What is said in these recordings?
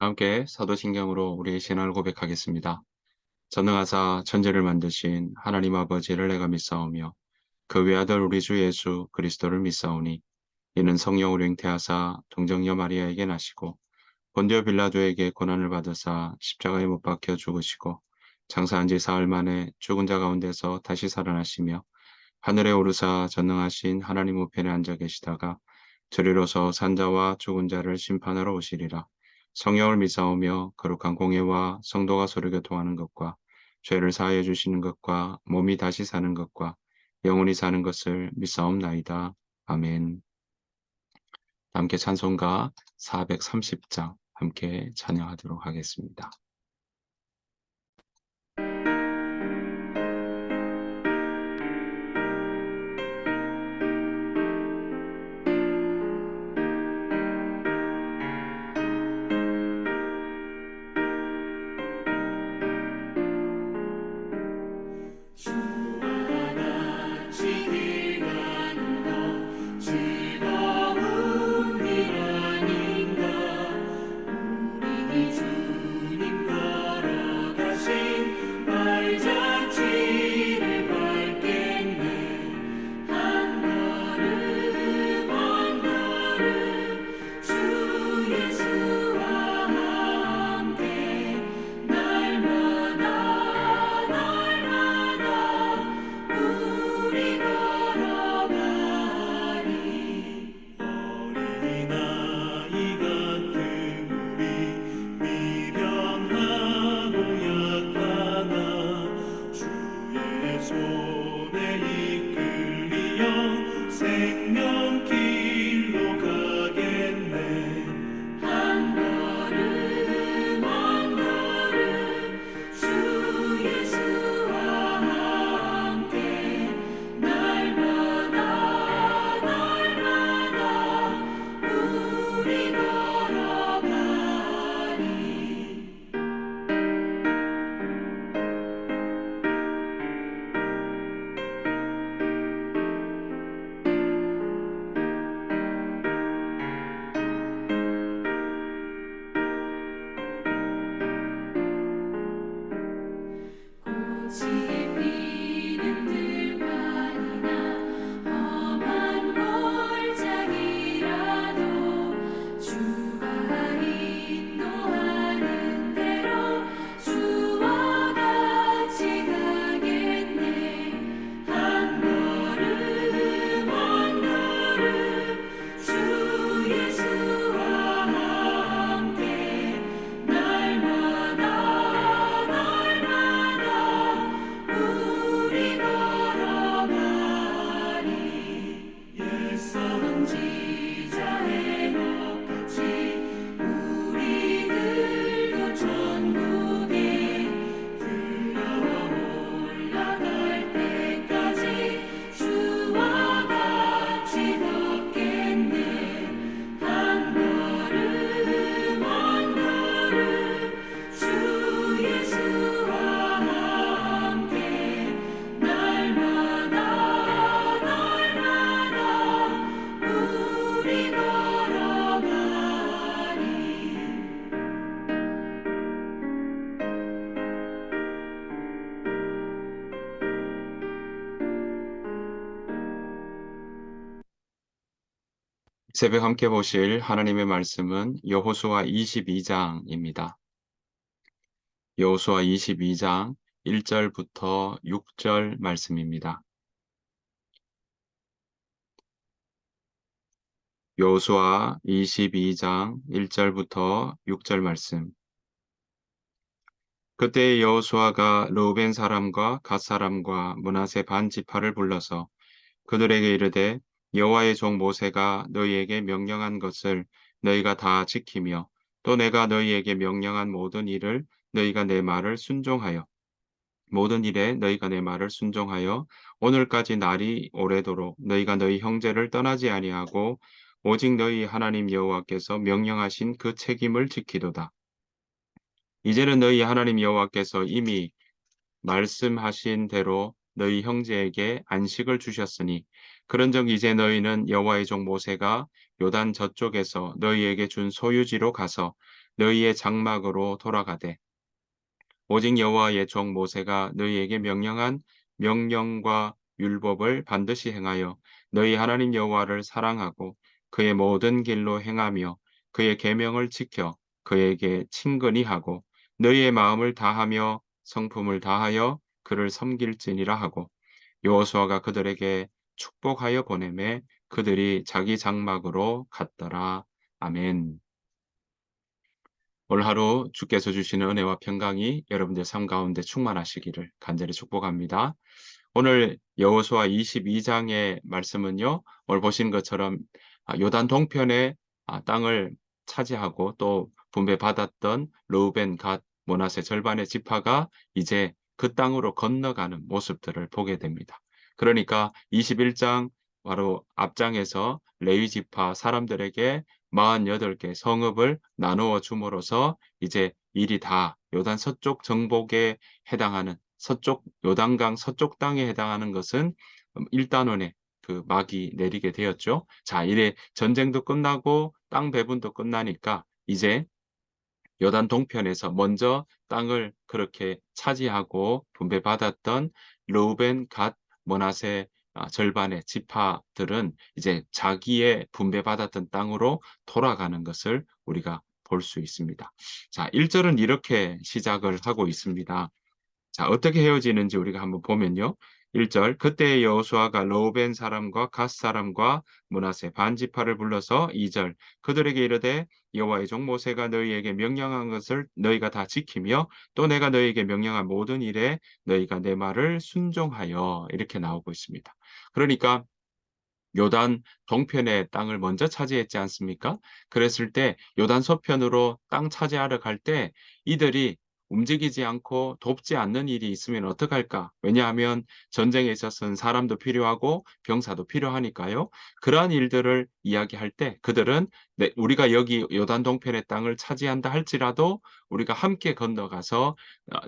함께 사도신경으로 우리의 신앙을 고백하겠습니다. 전능하사 천지를 만드신 하나님 아버지를 내가 믿사오며 그 외아들 우리 주 예수 그리스도를 믿사오니 이는 성령으로 잉태하사 동정녀 마리아에게 나시고 본디오 빌라도에게 고난을 받으사 십자가에 못 박혀 죽으시고 장사한 지 사흘 만에 죽은 자 가운데서 다시 살아나시며 하늘에 오르사 전능하신 하나님 우편에 앉아 계시다가 저리로서 산자와 죽은 자를 심판하러 오시리라. 성령을 믿사오며 거룩한 공예와 성도가 서로 교통하는 것과 죄를 사하여 주시는 것과 몸이 다시 사는 것과 영원히 사는 것을 믿사옵나이다. 아멘. 함께 찬송가 430장 함께 찬양하도록 하겠습니다. 주와 같이 길 가는 것 즐거운 일 아닌가. 우리 주님 걸어가신 발자취를 밟겠네. 한 걸음 한 걸음 주 예수와 함께 날마다 우리 걸어가리. 어린아이 같은 우리 미련하고 약하나 주의 손에 이끌리어 생명길로 가겠네. 한 걸음 한 걸음 주 예수와 함께 날마다 우리 걸어가리. 꽃이 피는 들판이나 험한 골짜기라도 주가 인도하는 대로 주와 같이 가겠네. 한 걸음 한 걸음 주 예수와 함께 날마다 우리 걸어가리. 옛 선지자의 녹같이 우리들도 천국에 들려와 올라갈 때까지 주와 같이 걷겠네. 한 걸음 한 걸음 주 예수와 함께 날마다 우리 걸어가리. 새벽 함께 보실 하나님의 말씀은 여호수아 22장입니다. 여호수아 22장 1절부터 6절 말씀입니다. 여호수아 22장 1절부터 6절 말씀. 그때 여호수아가 르우벤 사람과 갓 사람과 므낫세 반 지파를 불러서 그들에게 이르되 여호와의 종 모세가 너희에게 명령한 것을 너희가 다 지키며 또 내가 너희에게 명령한 모든 일을 너희가 내 말을 순종하여 모든 일에 너희가 내 말을 순종하여 오늘까지 날이 오래도록 너희가 너희 형제를 떠나지 아니하고 오직 너희 하나님 여호와께서 명령하신 그 책임을 지키도다. 이제는 너희 하나님 여호와께서 이미 말씀하신 대로 너희 형제에게 안식을 주셨으니 그런즉 이제 너희는 여호와의 종 모세가 요단 저쪽에서 너희에게 준 소유지로 가서 너희의 장막으로 돌아가되 오직 여호와의 종 모세가 너희에게 명령한 명령과 율법을 반드시 행하여 너희 하나님 여호와를 사랑하고 그의 모든 길로 행하며 그의 계명을 지켜 그에게 친근히 하고 너희의 마음을 다하며 성품을 다하여 그를 섬길지니라 하고 여호수아가 그들에게 축복하여 보내매 그들이 자기 장막으로 갔더라. 아멘. 오늘 하루 주께서 주시는 은혜와 평강이 여러분들 삶 가운데 충만하시기를 간절히 축복합니다. 오늘 여호수아 22장의 말씀은요. 오늘 보시는 것처럼 요단 동편의 땅을 차지하고 또 분배받았던 르우벤, 갓, 므낫세 절반의 지파가 이제 그 땅으로 건너가는 모습들을 보게 됩니다. 그러니까 21장 바로 앞장에서 레위 지파 사람들에게 48개 성읍을 나누어 줌으로써 이제 일이 다 요단 서쪽 정복에 해당하는 서쪽 요단강 서쪽 땅에 해당하는 것은 1단원의 그 막이 내리게 되었죠. 자, 이래 전쟁도 끝나고 땅 배분도 끝나니까 이제 요단 동편에서 먼저 땅을 그렇게 차지하고 분배받았던 르우벤, 갓, 므낫세 절반의 지파들은 이제 자기의 분배받았던 땅으로 돌아가는 것을 우리가 볼 수 있습니다. 자, 1절은 이렇게 시작을 하고 있습니다. 자, 어떻게 헤어지는지 우리가 한번 보면요. 1절 그때 여호수아가 르우벤 사람과 갓 사람과 므낫세 반지파를 불러서 2절 그들에게 이르되 여호와의 종 모세가 너희에게 명령한 것을 너희가 다 지키며 또 내가 너희에게 명령한 모든 일에 너희가 내 말을 순종하여 이렇게 나오고 있습니다. 그러니까 요단 동편의 땅을 먼저 차지했지 않습니까? 그랬을 때 요단 서편으로 땅 차지하러 갈 때 이들이 움직이지 않고 돕지 않는 일이 있으면 어떡할까? 왜냐하면 전쟁에 있어서는 사람도 필요하고 병사도 필요하니까요. 그러한 일들을 이야기할 때 그들은 우리가 여기 요단 동편의 땅을 차지한다 할지라도 우리가 함께 건너가서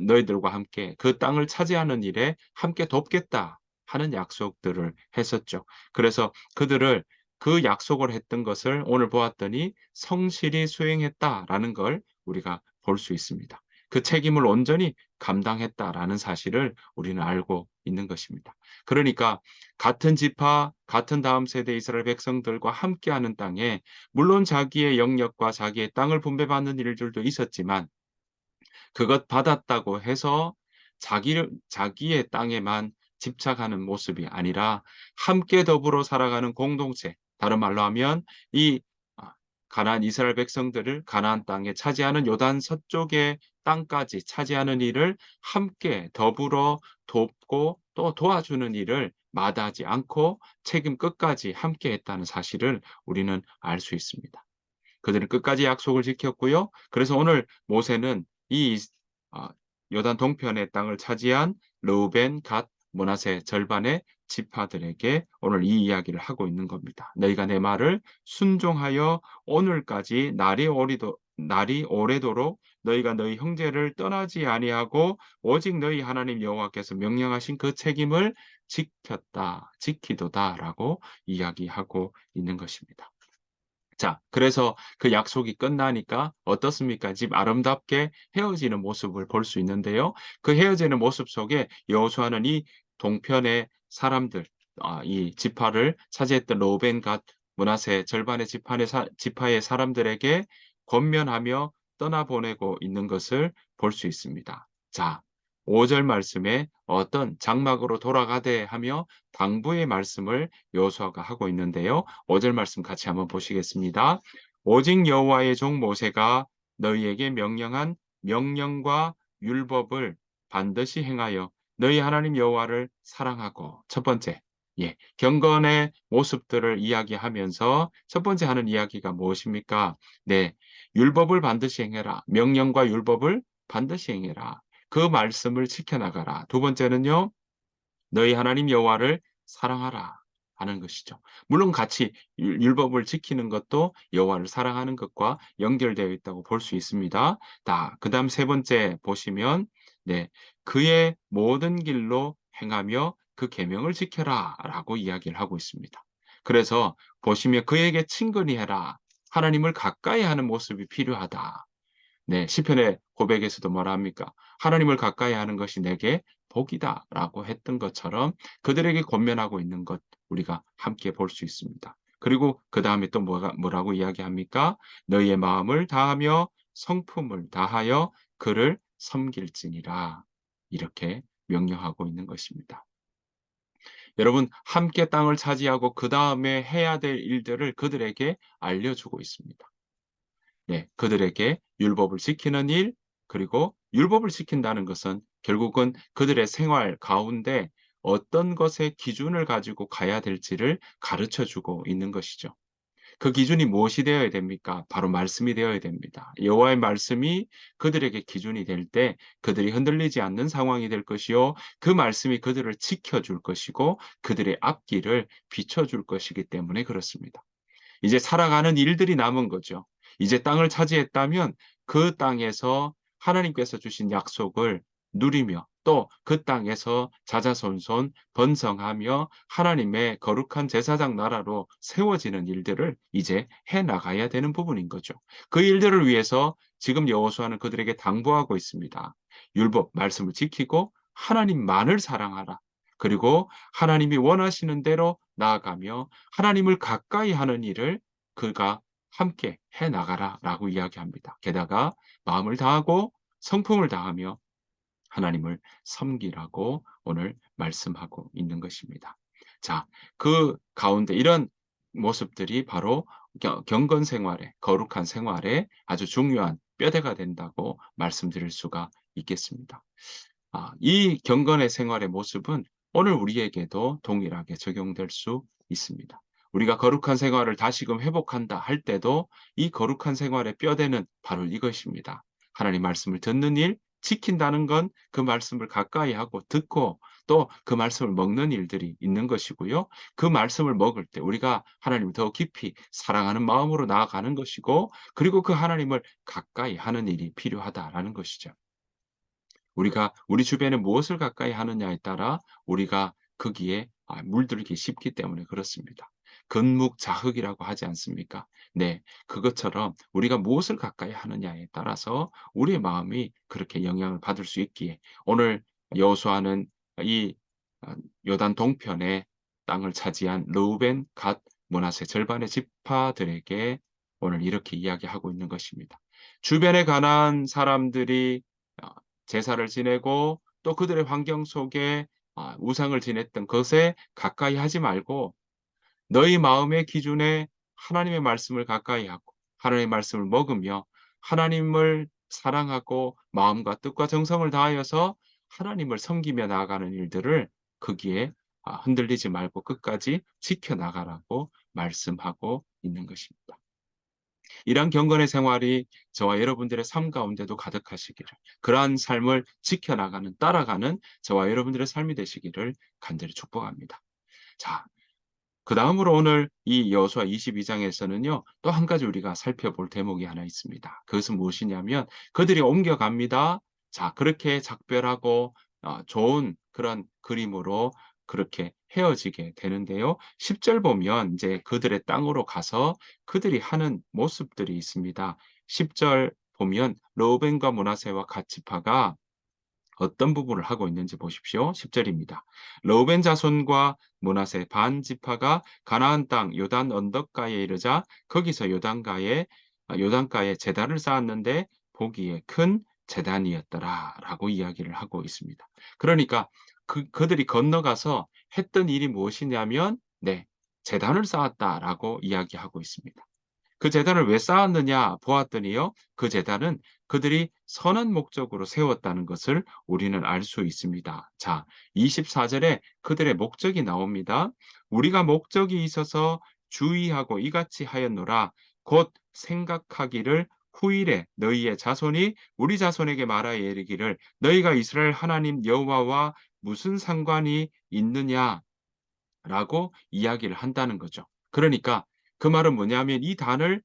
너희들과 함께 그 땅을 차지하는 일에 함께 돕겠다 하는 약속들을 했었죠. 그래서 그들을 그 약속을 했던 것을 오늘 보았더니 성실히 수행했다라는 걸 우리가 볼 수 있습니다. 그 책임을 온전히 감당했다라는 사실을 우리는 알고 있는 것입니다. 그러니까 같은 지파, 같은 다음 세대 이스라엘 백성들과 함께하는 땅에 물론 자기의 영역과 자기의 땅을 분배받는 일들도 있었지만 그것 받았다고 해서 자기의 땅에만 집착하는 모습이 아니라 함께 더불어 살아가는 공동체, 다른 말로 하면 이 가나안 이스라엘 백성들을 가나안 땅에 차지하는 요단 서쪽의 땅까지 차지하는 일을 함께 더불어 돕고 또 도와주는 일을 마다하지 않고 책임 끝까지 함께 했다는 사실을 우리는 알 수 있습니다. 그들은 끝까지 약속을 지켰고요. 그래서 오늘 모세는 이 아, 요단 동편의 땅을 차지한 르우벤, 갓, 므낫세 절반의 지파들에게 오늘 이 이야기를 하고 있는 겁니다. 너희가 내 말을 순종하여 오늘까지 날이 오래도록 너희가 너희 형제를 떠나지 아니하고 오직 너희 하나님 여호와께서 명령하신 그 책임을 지키도다라고 이야기하고 있는 것입니다. 자, 그래서 그 약속이 끝나니까 어떻습니까? 집 아름답게 헤어지는 모습을 볼 수 있는데요. 그 헤어지는 모습 속에 여호수아는 이 동편의 사람들, 이 지파를 차지했던 로벤 갓 므낫세 절반의 지파의 사람들에게 권면하며 떠나보내고 있는 것을 볼 수 있습니다. 자, 5절 말씀에 어떤 장막으로 돌아가되 하며 당부의 말씀을 여호수아가 하고 있는데요. 5절 말씀 같이 한번 보시겠습니다. 오직 여호와의 종 모세가 너희에게 명령한 명령과 율법을 반드시 행하여 너희 하나님 여호와를 사랑하고 첫 번째, 경건의 모습들을 이야기하면서 첫 번째 하는 이야기가 무엇입니까? 네, 율법을 반드시 행해라. 명령과 율법을 반드시 행해라. 그 말씀을 지켜나가라. 두 번째는요. 너희 하나님 여호와를 사랑하라 하는 것이죠. 물론 같이 율법을 지키는 것도 여호와를 사랑하는 것과 연결되어 있다고 볼 수 있습니다. 그다음 세 번째 보시면 그의 모든 길로 행하며 그 계명을 지켜라라고 이야기를 하고 있습니다. 그래서 보시면 그에게 친근히 해라. 하나님을 가까이 하는 모습이 필요하다. 네, 시편의 고백에서도 뭐라 합니까? 하나님을 가까이 하는 것이 내게 복이다라고 했던 것처럼 그들에게 권면하고 있는 것 우리가 함께 볼 수 있습니다. 그리고 그다음에 또 뭐라고 이야기합니까? 너희의 마음을 다하며 성품을 다하여 그를 섬길지니라. 이렇게 명령하고 있는 것입니다. 여러분, 함께 땅을 차지하고 그다음에 해야 될 일들을 그들에게 알려주고 있습니다. 네, 그들에게 율법을 지키는 일, 그리고 율법을 지킨다는 것은 결국은 그들의 생활 가운데 어떤 것의 기준을 가지고 가야 될지를 가르쳐 주고 있는 것이죠. 그 기준이 무엇이 되어야 됩니까? 바로 말씀이 되어야 됩니다. 여호와의 말씀이 그들에게 기준이 될 때 그들이 흔들리지 않는 상황이 될 것이요. 그 말씀이 그들을 지켜줄 것이고 그들의 앞길을 비춰줄 것이기 때문에 그렇습니다. 이제 살아가는 일들이 남은 거죠. 이제 땅을 차지했다면 그 땅에서 하나님께서 주신 약속을 누리며 또 그 땅에서 자자손손 번성하며 하나님의 거룩한 제사장 나라로 세워지는 일들을 이제 해 나가야 되는 부분인 거죠. 그 일들을 위해서 지금 여호수아는 그들에게 당부하고 있습니다. 율법 말씀을 지키고 하나님만을 사랑하라. 그리고 하나님이 원하시는 대로 나아가며 하나님을 가까이 하는 일을 그가 함께 해 나가라라고 이야기합니다. 게다가 마음을 다하고 성품을 다하며 하나님을 섬기라고 오늘 말씀하고 있는 것입니다. 자, 그 가운데 이런 모습들이 바로 경건 생활에, 거룩한 생활에 아주 중요한 뼈대가 된다고 말씀드릴 수가 있겠습니다. 이 경건의 생활의 모습은 오늘 우리에게도 동일하게 적용될 수 있습니다. 우리가 거룩한 생활을 다시금 회복한다 할 때도 이 거룩한 생활의 뼈대는 바로 이것입니다. 하나님 말씀을 듣는 일, 지킨다는 건 그 말씀을 가까이 하고 듣고 또 그 말씀을 먹는 일들이 있는 것이고요. 그 말씀을 먹을 때 우리가 하나님을 더 깊이 사랑하는 마음으로 나아가는 것이고 그리고 그 하나님을 가까이 하는 일이 필요하다라는 것이죠. 우리가 우리 주변에 무엇을 가까이 하느냐에 따라 우리가 거기에 물들기 쉽기 때문에 그렇습니다. 근묵자흑이라고 하지 않습니까? 네, 그것처럼 우리가 무엇을 가까이 하느냐에 따라서 우리의 마음이 그렇게 영향을 받을 수 있기에 오늘 여호수아는 이 요단 동편의 땅을 차지한 르우벤, 갓, 므낫세 절반의 지파들에게 오늘 이렇게 이야기하고 있는 것입니다. 주변에 가나안 사람들이 어 제사를 지내고 또 그들의 환경 속에 우상을 지냈던 것에 가까이 하지 말고 너희 마음의 기준에 하나님의 말씀을 가까이 하고 하나님의 말씀을 먹으며 하나님을 사랑하고 마음과 뜻과 정성을 다하여서 하나님을 섬기며 나아가는 일들을 거기에 흔들리지 말고 끝까지 지켜나가라고 말씀하고 있는 것입니다. 이러한 경건의 생활이 저와 여러분들의 삶 가운데도 가득하시기를, 그러한 삶을 지켜나가는, 따라가는 저와 여러분들의 삶이 되시기를 간절히 축복합니다. 자, 그다음으로 오늘 이 여호수아 22장에서는요. 또 한 가지 우리가 살펴볼 대목이 하나 있습니다. 그것은 무엇이냐면 그들이 옮겨갑니다. 자, 그렇게 작별하고 좋은 그런 그림으로 그렇게 헤어지게 되는데요. 10절 보면 이제 그들의 땅으로 가서 그들이 하는 모습들이 있습니다. 10절 보면 르우벤과 므낫세와 갓 지파가 어떤 부분을 하고 있는지 보십시오. 10 절입니다. 르우벤 자손과 므낫세 반 지파가 가나안 땅 요단 언덕가에 이르자 거기서 요단가에 제단을 쌓았는데 보기에 큰 제단이었더라라고 이야기를 하고 있습니다. 그러니까 그들이 건너가서 했던 일이 무엇이냐면 네, 제단을 쌓았다라고 이야기하고 있습니다. 그 제단을 왜 쌓았느냐 보았더니요. 그 제단은 그들이 선한 목적으로 세웠다는 것을 우리는 알 수 있습니다. 자, 24절에 그들의 목적이 나옵니다. 우리가 목적이 있어서 주의하고 이같이 하였노라. 곧 생각하기를 후일에 너희의 자손이 우리 자손에게 말하여 이르기를 너희가 이스라엘 하나님 여호와와 무슨 상관이 있느냐라고 이야기를 한다는 거죠. 그러니까 그 말은 뭐냐면 이 단을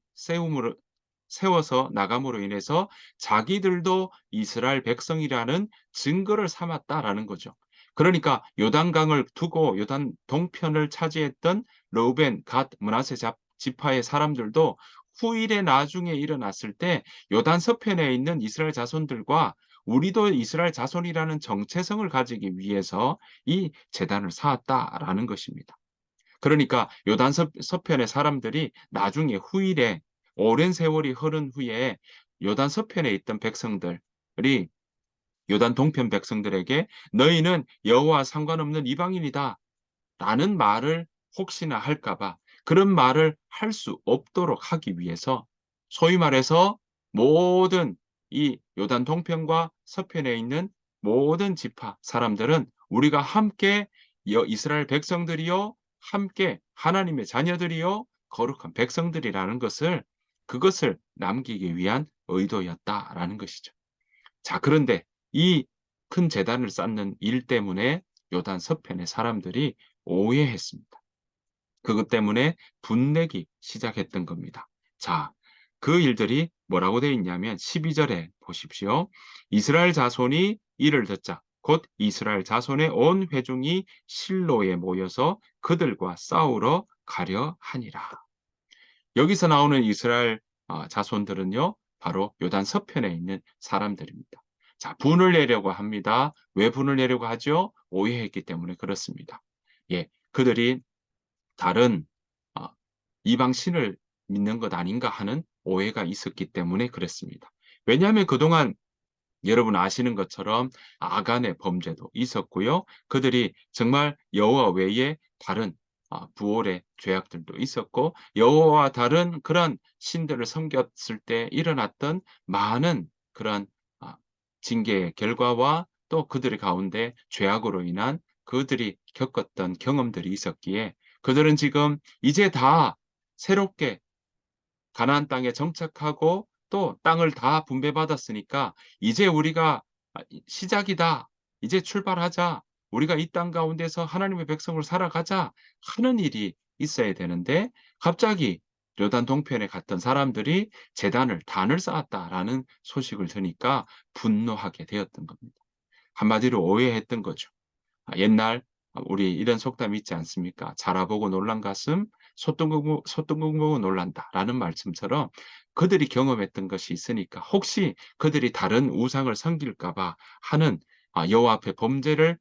세워서 나감으로 인해서 자기들도 이스라엘 백성이라는 증거를 삼았다라는 거죠. 그러니까 요단강을 두고 요단 동편을 차지했던 르우벤, 갓, 므낫세 지파의 사람들도 후일에 나중에 일어났을 때 요단 서편에 있는 이스라엘 자손들과 우리도 이스라엘 자손이라는 정체성을 가지기 위해서 이 제단을 쌓았다라는 것입니다. 그러니까 요단 서편의 사람들이 나중에 후일에 오랜 세월이 흐른 후에 요단 서편에 있던 백성들이 요단 동편 백성들에게 너희는 여호와와 상관없는 이방인이다 라는 말을 혹시나 할까 봐 그런 말을 할 수 없도록 하기 위해서 소위 말해서 모든 이 요단 동편과 서편에 있는 모든 지파 사람들은 우리가 함께 이스라엘 백성들이요 함께 하나님의 자녀들이요 거룩한 백성들이라는 것을 그것을 남기기 위한 의도였다라는 것이죠. 자, 그런데 이 큰 제단을 쌓는 일 때문에 요단 서편의 사람들이 오해했습니다. 그것 때문에 분내기 시작했던 겁니다. 자, 그 일들이 뭐라고 되어 있냐면 12절에 보십시오. 이스라엘 자손이 이를 듣자 곧 이스라엘 자손의 온 회중이 실로에 모여서 그들과 싸우러 가려 하니라. 여기서 나오는 이스라엘 자손들은요. 바로 요단 서편에 있는 사람들입니다. 자, 분을 내려고 합니다. 왜 분을 내려고 하죠? 오해했기 때문에 그렇습니다. 예, 그들이 다른 어, 이방 신을 믿는 것 아닌가 하는 오해가 있었기 때문에 그랬습니다. 왜냐하면 그동안 여러분 아시는 것처럼 아간의 범죄도 있었고요. 그들이 정말 여호와 외에 다른 부올의 죄악들도 있었고 여호와와 다른 그런 신들을 섬겼을 때 일어났던 많은 그런 아, 징계의 결과와 또 그들의 가운데 죄악으로 인한 그들이 겪었던 경험들이 있었기에 그들은 지금 이제 다 새롭게 가나안 땅에 정착하고 또 땅을 다 분배받았으니까 이제 우리가 시작이다. 이제 출발하자. 우리가 이 땅 가운데서 하나님의 백성으로 살아가자 하는 일이 있어야 되는데 갑자기 요단 동편에 갔던 사람들이 단을 쌓았다라는 소식을 들으니까 분노하게 되었던 겁니다. 한마디로 오해했던 거죠. 옛날 우리 이런 속담이 있지 않습니까? 자라보고 놀란 가슴, 소똥 보고 놀란다라는 말씀처럼 그들이 경험했던 것이 있으니까 혹시 그들이 다른 우상을 섬길까 봐 하는 여호와 앞에 범죄를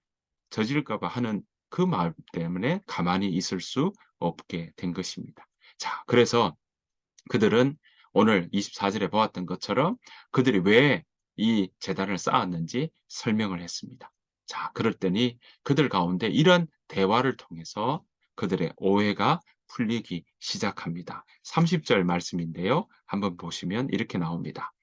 저질까 봐 하는 그 마음 때문에 가만히 있을 수 없게 된 것입니다. 자, 그래서 그들은 오늘 24절에 보았던 것처럼 그들이 왜 이 제단을 쌓았는지 설명을 했습니다. 자, 그럴 때니 그들 가운데 이런 대화를 통해서 그들의 오해가 풀리기 시작합니다. 30절 말씀인데요. 한번 보시면 이렇게 나옵니다.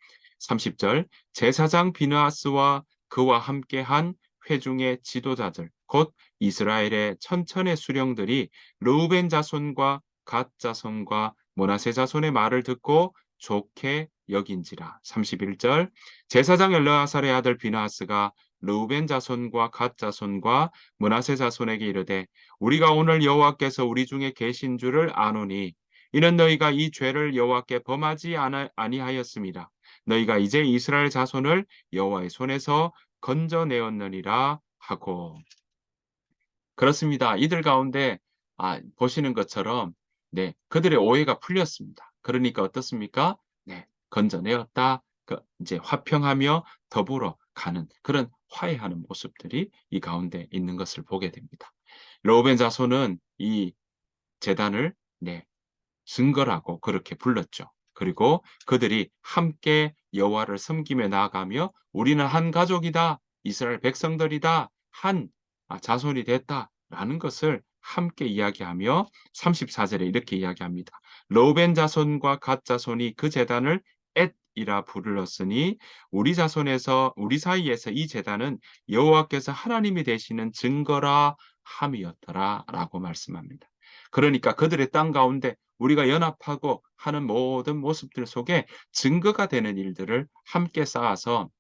30절 제사장 비느하스와 그와 함께한 회중의 지도자들 곧 이스라엘의 천천의 수령들이 르우벤 자손과 갓 자손과 므낫세 자손의 말을 듣고 좋게 여긴지라. 31절 제사장 엘르아살의 아들 비느하스가 르우벤 자손과 갓 자손과 므낫세 자손에게 이르되 우리가 오늘 여호와께서 우리 중에 계신 줄을 아노니 이는 너희가 이 죄를 여호와께 범하지 아니하였습니다. 너희가 이제 이스라엘 자손을 여호와의 손에서 건져내었느니라 하고. 그렇습니다. 이들 가운데 보시는 것처럼 네, 그들의 오해가 풀렸습니다. 그러니까 어떻습니까? 네, 건져내었다. 이제 화평하며 더불어 가는 그런 화해하는 모습들이 이 가운데 있는 것을 보게 됩니다. 르우벤 자손은 이 제단을 네, 증거라고 그렇게 불렀죠. 그리고 그들이 함께 여호와를 섬기며 나아가며 우리는 한 가족이다. 이스라엘 백성들이다. 한 자손이 됐다라는 것을 함께 이야기하며 34절에 이렇게 이야기합니다. 르우벤 자손과 갓 자손이 그 제단을 엣이라 불렀으니 우리 사이에서 이 제단은 여호와께서 하나님이 되시는 증거라 함이었더라라고 말씀합니다. 그러니까 그들의 땅 가운데 우리가 연합하고 하는 모든 모습들 속에 증거가 되는 일들을 함께 쌓아서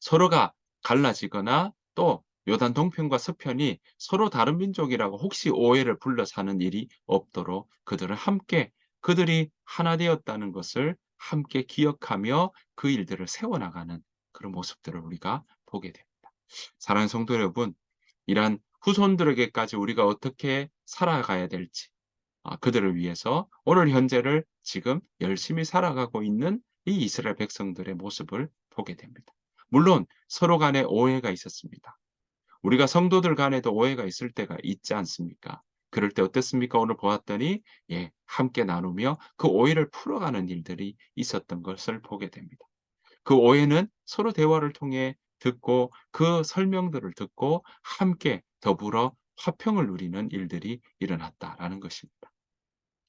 서로가 갈라지거나 또 요단 동편과 서편이 서로 다른 민족이라고 혹시 오해를 불러서 하는 일이 없도록 그들을 함께 그들이 하나 되었다는 것을 함께 기억하며 그 일들을 세워나가는 그런 모습들을 우리가 보게 됩니다. 사랑하는 성도 여러분, 이러한 후손들에게까지 우리가 어떻게 살아가야 될지 그들을 위해서 오늘 현재를 지금 열심히 살아가고 있는 이 이스라엘 백성들의 모습을 보게 됩니다. 물론 서로 간에 오해가 있었습니다. 우리가 성도들 간에도 오해가 있을 때가 있지 않습니까? 그럴 때 어땠습니까? 오늘 보았더니 함께 나누며 그 오해를 풀어가는 일들이 있었던 것을 보게 됩니다. 그 오해는 서로 대화를 통해 듣고 그 설명들을 듣고 함께 더불어 화평을 누리는 일들이 일어났다라는 것입니다.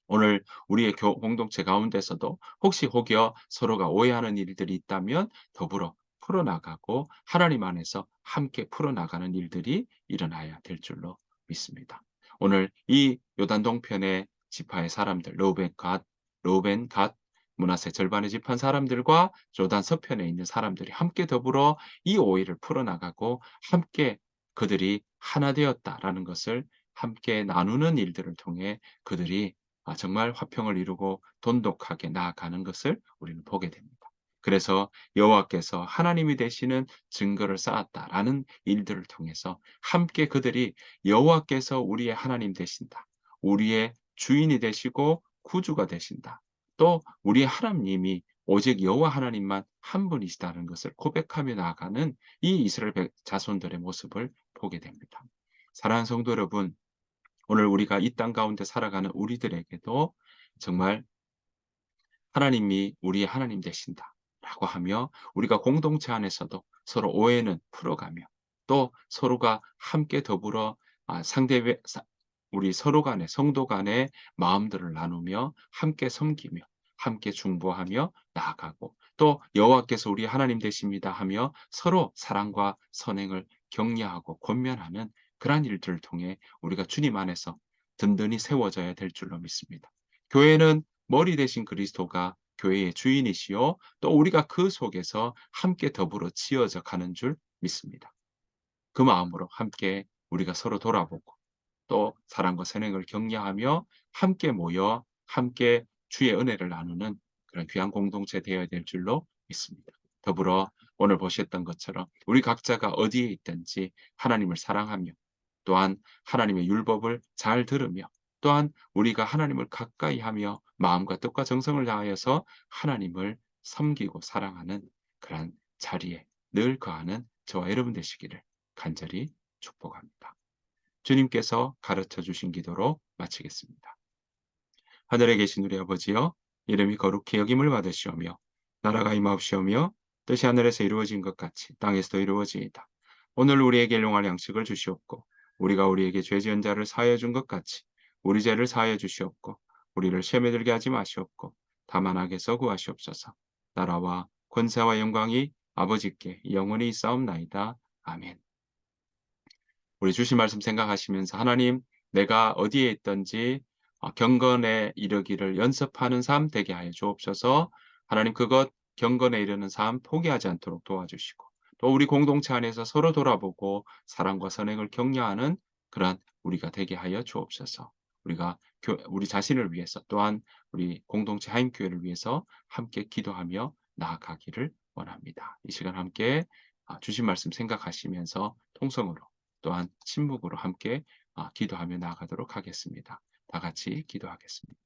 오늘 우리의 공동체 가운데서도 혹시 혹여 서로가 오해하는 일들이 있다면 더불어 풀어나가고 하나님 안에서 함께 풀어나가는 일들이 일어나야 될 줄로 믿습니다. 오늘 이 요단 동편의 지파의 사람들, 르우벤, 갓, 므낫세 절반의 지파 사람들과 요단 서편에 있는 사람들이 함께 더불어 이 오해를 풀어나가고 함께 그들이 하나 되었다라는 것을 함께 나누는 일들을 통해 그들이 정말 화평을 이루고 돈독하게 나아가는 것을 우리는 보게 됩니다. 그래서 여호와께서 하나님이 되시는 증거를 쌓았다라는 일들을 통해서 함께 그들이 여호와께서 우리의 하나님 되신다. 우리의 주인이 되시고 구주가 되신다. 또 우리의 하나님이 오직 여호와 하나님만 한 분이시다는 것을 고백하며 나아가는 이 이스라엘 자손들의 모습을 보게 됩니다. 사랑하는 성도 여러분, 오늘 우리가 이 땅 가운데 살아가는 우리들에게도 정말 하나님이 우리의 하나님 되신다라고 하며 우리가 공동체 안에서도 서로 오해는 풀어가며 또 서로가 함께 더불어 상대 우리 서로 간의 성도 간의 마음들을 나누며 함께 섬기며 함께 중보하며 나아가고 또 여호와께서 우리 하나님 되십니다 하며 서로 사랑과 선행을 격려하고 권면하는 그러한 일들을 통해 우리가 주님 안에서 든든히 세워져야 될 줄로 믿습니다. 교회는 머리 대신 그리스도가 교회의 주인이시요 또 우리가 그 속에서 함께 더불어 지어져 가는 줄 믿습니다. 그 마음으로 함께 우리가 서로 돌아보고 또 사랑과 선행을 격려하며 함께 모여 함께 주의 은혜를 나누는 그런 귀한 공동체 되어야 될 줄로 믿습니다. 더불어 오늘 보셨던 것처럼 우리 각자가 어디에 있든지 하나님을 사랑하며 또한 하나님의 율법을 잘 들으며 또한 우리가 하나님을 가까이 하며 마음과 뜻과 정성을 다하여서 하나님을 섬기고 사랑하는 그런 자리에 늘 거하는 저와 여러분 되시기를 간절히 축복합니다. 주님께서 가르쳐 주신 기도로 마치겠습니다. 하늘에 계신 우리 아버지여, 이름이 거룩히 여김을 받으시오며 나라가 임하옵시오며 뜻이 하늘에서 이루어진 것 같이 땅에서도 이루어지이다. 오늘 우리에게 일용할 양식을 주시옵고 우리가 우리에게 죄 지은 자를 사하여 준 것 같이 우리 죄를 사하여 주시옵고 우리를 시험에 들게 하지 마시옵고 다만 악에서 구하시옵소서. 나라와 권세와 영광이 아버지께 영원히 있사옵나이다. 아멘. 우리 주신 말씀 생각하시면서 하나님, 내가 어디에 있든지 경건에 이르기를 연습하는 삶 되게 하여 주옵소서. 하나님, 그것 경건에 이르는 삶 포기하지 않도록 도와주시고 또 우리 공동체 안에서 서로 돌아보고 사랑과 선행을 격려하는 그러한 우리가 되게 하여 주옵소서. 우리가 우리 자신을 위해서 또한 우리 공동체 하임교회를 위해서 함께 기도하며 나아가기를 원합니다. 이 시간 함께 주신 말씀 생각하시면서 통성으로 또한 침묵으로 함께 기도하며 나아가도록 하겠습니다. 다 같이 기도하겠습니다.